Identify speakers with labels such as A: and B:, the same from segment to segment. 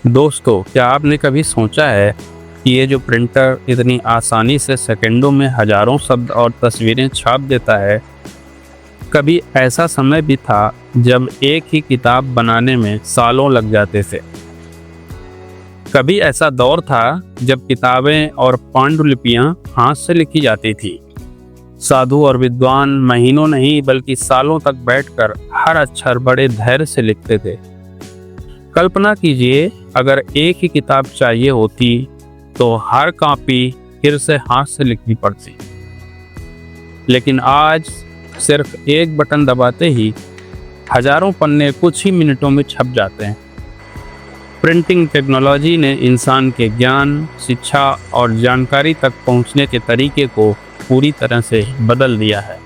A: दोस्तों, क्या आपने कभी सोचा है कि ये जो प्रिंटर इतनी आसानी से सेकंडों में हजारों शब्द और तस्वीरें छाप देता है। कभी ऐसा समय भी था जब एक ही किताब बनाने में सालों लग जाते थे। कभी ऐसा दौर था जब किताबें और पांडुलिपियां हाथ से लिखी जाती थी। साधु और विद्वान महीनों नहीं बल्कि सालों तक बैठकर हर अक्षर बड़े धैर्य से लिखते थे। कल्पना कीजिए, अगर एक ही किताब चाहिए होती तो हर कॉपी फिर से हाथ से लिखनी पड़ती। लेकिन आज सिर्फ एक बटन दबाते ही हजारों पन्ने कुछ ही मिनटों में छप जाते हैं। प्रिंटिंग टेक्नोलॉजी ने इंसान के ज्ञान, शिक्षा और जानकारी तक पहुंचने के तरीके को पूरी तरह से बदल दिया है।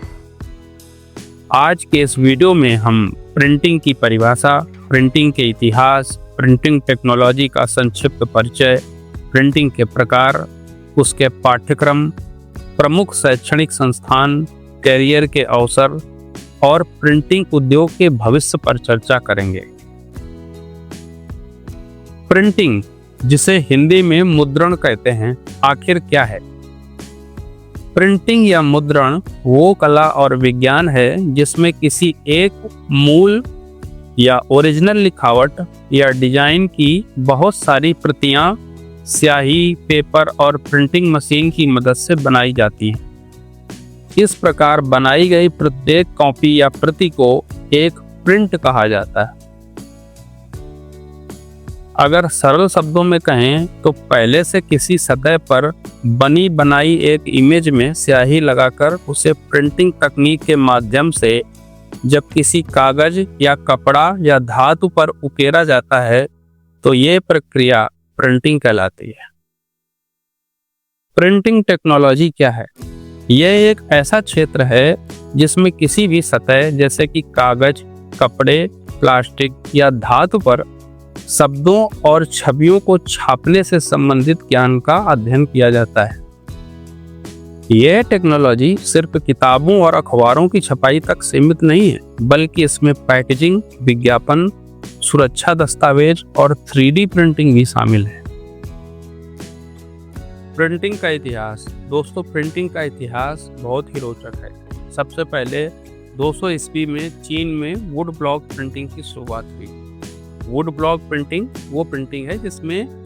A: आज के इस वीडियो में हम प्रिंटिंग की परिभाषा, प्रिंटिंग के इतिहास, प्रिंटिंग टेक्नोलॉजी का संक्षिप्त परिचय, प्रिंटिंग के प्रकार, उसके पाठ्यक्रम, प्रमुख शैक्षणिक संस्थान, कैरियर के अवसर और प्रिंटिंग उद्योग के भविष्य पर चर्चा करेंगे। प्रिंटिंग, जिसे हिंदी में मुद्रण कहते हैं, आखिर क्या है? प्रिंटिंग या मुद्रण वो कला और विज्ञान है जिसमें किसी एक मूल या ओरिजिनल लिखावट या डिजाइन की बहुत सारी प्रतियां स्याही, पेपर और प्रिंटिंग मशीन की मदद से बनाई जाती हैं। इस प्रकार बनाई गई प्रत्येक कॉपी या प्रति को एक प्रिंट कहा जाता है। अगर सरल शब्दों में कहें तो पहले से किसी सतह पर बनी बनाई एक इमेज में स्याही लगाकर उसे प्रिंटिंग तकनीक के माध्यम से जब किसी कागज या कपड़ा या धातु पर उकेरा जाता है तो ये प्रक्रिया प्रिंटिंग कहलाती है। प्रिंटिंग टेक्नोलॉजी क्या है? यह एक ऐसा क्षेत्र है जिसमें किसी भी सतह जैसे कि कागज, कपड़े, प्लास्टिक या धातु पर शब्दों और छवियों को छापने से संबंधित ज्ञान का अध्ययन किया जाता है। यह टेक्नोलॉजी सिर्फ किताबों और अखबारों की छपाई तक सीमित नहीं है, बल्कि इसमें पैकेजिंग, विज्ञापन, सुरक्षा दस्तावेज और 3D प्रिंटिंग भी शामिल है। प्रिंटिंग का इतिहास। दोस्तों, प्रिंटिंग का इतिहास बहुत ही रोचक है। सबसे पहले 200 ईस्वी में चीन में वुड ब्लॉक प्रिंटिंग की शुरुआत हुई। वुड ब्लॉक प्रिंटिंग वो प्रिंटिंग है जिसमें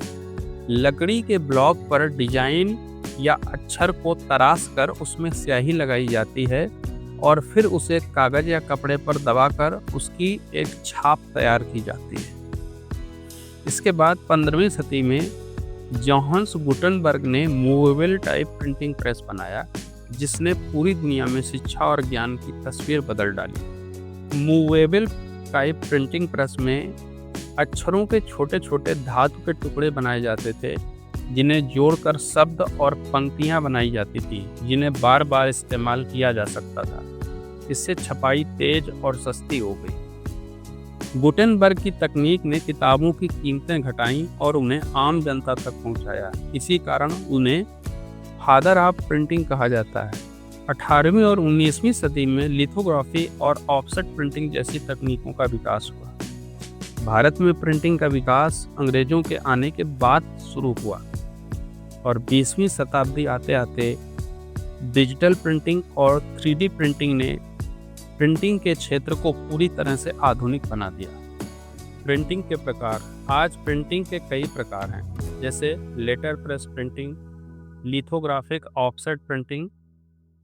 A: लकड़ी के ब्लॉक पर डिजाइन या अक्षर को तराश कर उसमें स्याही लगाई जाती है और फिर उसे कागज या कपड़े पर दबाकर उसकी एक छाप तैयार की जाती है। इसके बाद 15वीं सदी में जोहान्स गुटेनबर्ग ने मूवेबल टाइप प्रिंटिंग प्रेस बनाया, जिसने पूरी दुनिया में शिक्षा और ज्ञान की तस्वीर बदल डाली। मूवेबल टाइप प्रिंटिंग प्रेस में अक्षरों के छोटे छोटे धातु के टुकड़े बनाए जाते थे, जिन्हें जोड़कर शब्द और पंक्तियां बनाई जाती थी, जिन्हें बार बार इस्तेमाल किया जा सकता था। इससे छपाई तेज और सस्ती हो गई। गुटेनबर्ग की तकनीक ने किताबों की कीमतें घटाई और उन्हें आम जनता तक पहुंचाया। इसी कारण उन्हें फादर ऑफ प्रिंटिंग कहा जाता है। 18वीं और 19वीं सदी में लिथोग्राफी और ऑफसेट प्रिंटिंग जैसी तकनीकों का विकास हुआ। भारत में प्रिंटिंग का विकास अंग्रेजों के आने के बाद शुरू हुआ और 20वीं शताब्दी आते आते डिजिटल प्रिंटिंग और 3D प्रिंटिंग ने प्रिंटिंग के क्षेत्र को पूरी तरह से आधुनिक बना दिया। प्रिंटिंग के प्रकार। आज प्रिंटिंग के कई प्रकार हैं, जैसे letter press printing, lithographic offset printing,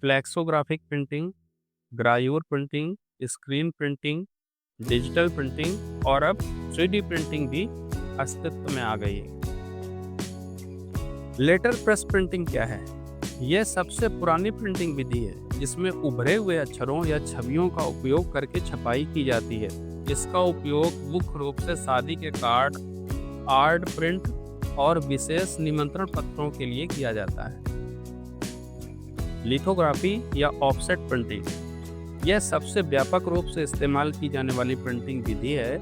A: flexographic printing, gravure printing, screen printing, digital printing और अब 3D प्रिंटिंग भी अस्तित्व में आ गई है। लेटर प्रेस प्रिंटिंग क्या है? यह सबसे पुरानी प्रिंटिंग विधि है जिसमें उभरे हुए अक्षरों या छवियों का उपयोग करके छपाई की जाती है। इसका उपयोग मुख्य रूप से शादी के कार्ड, आर्ट प्रिंट और विशेष निमंत्रण पत्रों के लिए किया जाता है। लिथोग्राफी या ऑफसेट प्रिंटिंग, यह सबसे व्यापक रूप से इस्तेमाल की जाने वाली प्रिंटिंग विधि है,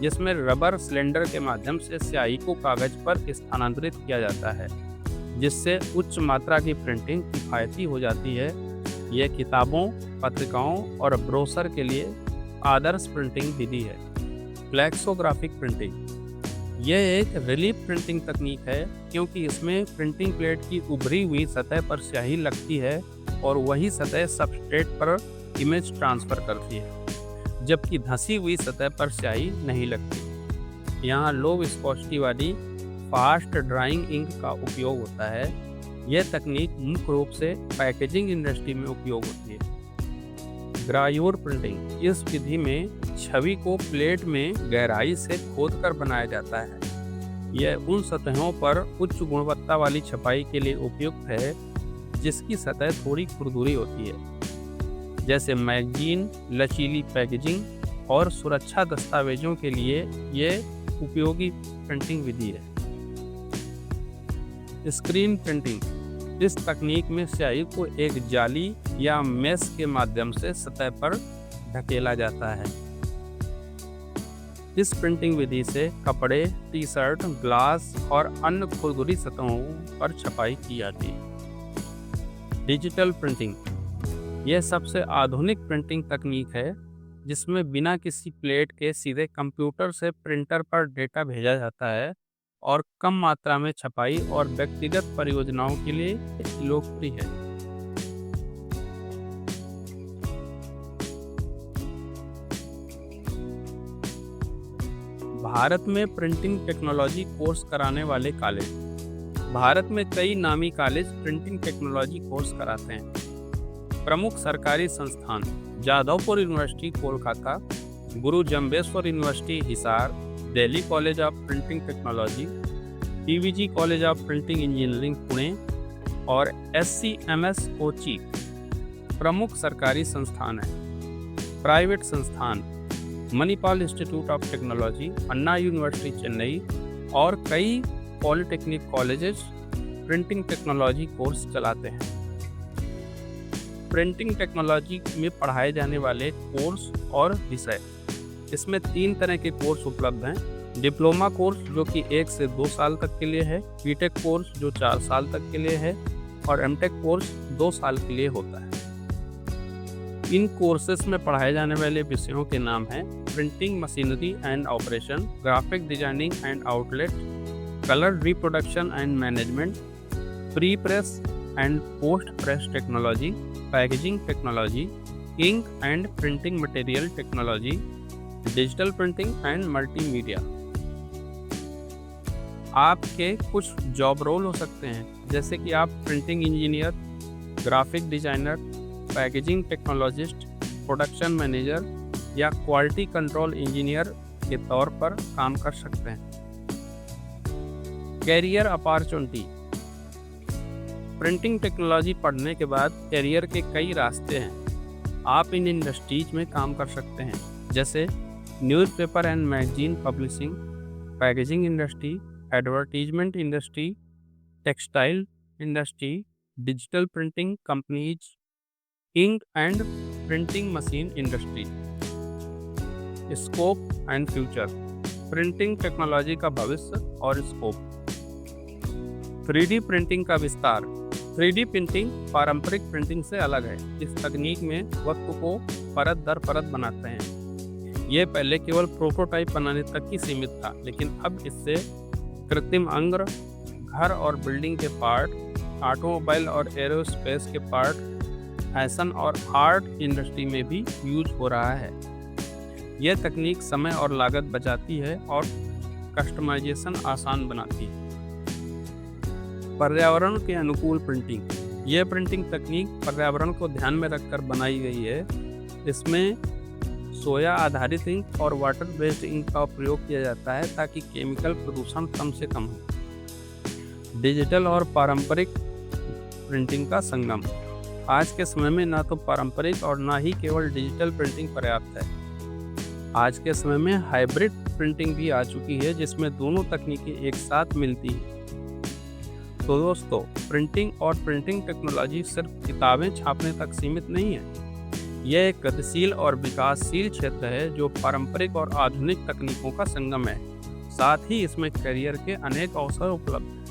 A: जिसमें रबर सिलेंडर के माध्यम से स्याही को कागज पर स्थानांतरित किया जाता है, जिससे उच्च मात्रा की प्रिंटिंग किफायती हो जाती है। यह किताबों, पत्रिकाओं और ब्रोशर के लिए आदर्श प्रिंटिंग विधि है। फ्लेक्सोग्राफिक प्रिंटिंग, यह एक रिलीफ प्रिंटिंग तकनीक है क्योंकि इसमें प्रिंटिंग प्लेट की उभरी हुई सतह पर स्याही लगती है और वही सतह सबस्ट्रेट पर इमेज ट्रांसफर करती है, जबकि धंसी हुई सतह पर स्याही नहीं लगती। यहाँ लो विस्कोसिटी वाली फास्ट ड्राइंग इंक का उपयोग होता है। यह तकनीक मुख्य रूप से पैकेजिंग इंडस्ट्री में उपयोग होती है। ग्रायोर प्रिंटिंग, इस विधि में छवि को प्लेट में गहराई से खोदकर बनाया जाता है। यह उन सतहों पर उच्च गुणवत्ता वाली छपाई के लिए उपयुक्त है जिसकी सतह थोड़ी खुरदुरी होती है, जैसे मैगजीन, लचीली पैकेजिंग और सुरक्षा दस्तावेजों के लिए यह उपयोगी प्रिंटिंग विधि है। स्क्रीन प्रिंटिंग, इस तकनीक में स्याही को एक जाली या मेश के माध्यम से सतह पर ढकेला जाता है। इस प्रिंटिंग विधि से कपड़े, टी शर्ट, ग्लास और अन्य खुरदुरी सतहों पर छपाई की जाती है। डिजिटल प्रिंटिंग, यह सबसे आधुनिक प्रिंटिंग तकनीक है जिसमें बिना किसी प्लेट के सीधे कंप्यूटर से प्रिंटर पर डेटा भेजा जाता है और कम मात्रा में छपाई और व्यक्तिगत परियोजनाओं के लिए लोकप्रिय है। भारत में प्रिंटिंग टेक्नोलॉजी कोर्स कराने वाले कॉलेज। भारत में कई नामी कॉलेज प्रिंटिंग टेक्नोलॉजी कोर्स कराते हैं। प्रमुख सरकारी संस्थान: Jadavpur university Kolkata, Guru Jambheshwar university Hisar, Delhi college of printing technology, PVG college of printing engineering Pune और SCMS कोची प्रमुख सरकारी संस्थान हैं। प्राइवेट संस्थान: Manipal institute of technology, Anna university Chennai और कई polytechnic colleges printing technology course चलाते हैं। प्रिंटिंग टेक्नोलॉजी में पढ़ाए जाने वाले कोर्स और विषय: इसमें 3 तरह के कोर्स उपलब्ध हैं। डिप्लोमा कोर्स जो कि 1 से 2 साल तक के लिए है, बीटेक कोर्स जो 4 साल तक के लिए है और एमटेक कोर्स 2 साल के लिए होता है। इन कोर्सेस में पढ़ाए जाने वाले विषयों के नाम हैं printing machinery and operation, graphic designing and outlet, colour reproduction and management, pre press and post press technology, packaging technology, ink and printing material technology, digital printing and multimedia. आपके कुछ जॉब रोल हो सकते हैं, जैसे कि आप printing engineer, graphic designer, packaging technologist, production manager या quality control engineer के तौर पर काम कर सकते हैं। कैरियर अपॉर्चुनिटी: प्रिंटिंग टेक्नोलॉजी पढ़ने के बाद कैरियर के कई रास्ते हैं। आप इन इंडस्ट्रीज में काम कर सकते हैं, जैसे newspaper and magazine publishing, packaging industry, advertisement industry, textile industry, digital printing companies, ink and printing machine industry. Scope and future: printing technology का भविष्य और स्कोप। 3D प्रिंटिंग का विस्तार: 3D प्रिंटिंग पारंपरिक प्रिंटिंग से अलग है। इस तकनीक में वस्तु को परत दर परत बनाते हैं। यह पहले केवल प्रोटोटाइप बनाने तक ही सीमित था, लेकिन अब इससे कृत्रिम अंग, घर और बिल्डिंग के पार्ट, ऑटोमोबाइल और एरोस्पेस के पार्ट, फैशन और आर्ट इंडस्ट्री में भी यूज हो रहा है। यह तकनीक समय और लागत बचाती है और कस्टमाइजेशन आसान बनाती है। पर्यावरण के अनुकूल प्रिंटिंग: यह प्रिंटिंग तकनीक पर्यावरण को ध्यान में रखकर बनाई गई है। इसमें सोया आधारित इंक और वाटर बेस्ड इंक का प्रयोग किया जाता है ताकि केमिकल प्रदूषण कम से कम हो। डिजिटल और पारंपरिक प्रिंटिंग का संगम: आज के समय में ना तो पारंपरिक और ना ही केवल डिजिटल प्रिंटिंग पर्याप्त है। आज के समय में हाइब्रिड प्रिंटिंग भी आ चुकी है, जिसमें दोनों तकनीकें एक साथ मिलती हैं। तो दोस्तों, प्रिंटिंग और प्रिंटिंग टेक्नोलॉजी सिर्फ किताबें छापने तक सीमित नहीं है। यह एक गतिशील और विकासशील क्षेत्र है जो पारंपरिक और आधुनिक तकनीकों का संगम है। साथ ही इसमें करियर के अनेक अवसर उपलब्ध हैं।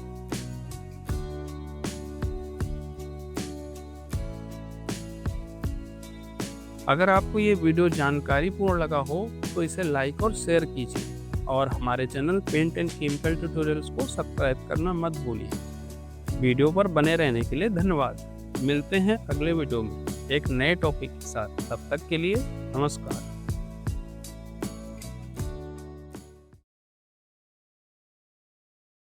A: अगर आपको ये वीडियो जानकारीपूर्ण लगा हो तो इसे लाइक और शेयर कीजिए। और हमारे channel paint and chemical tutorials को सब्सक्राइब करना मत भूलिए। वीडियो पर बने रहने के लिए धन्यवाद। मिलते हैं अगले वीडियो में एक नए टॉपिक के साथ। तब तक के लिए नमस्कार।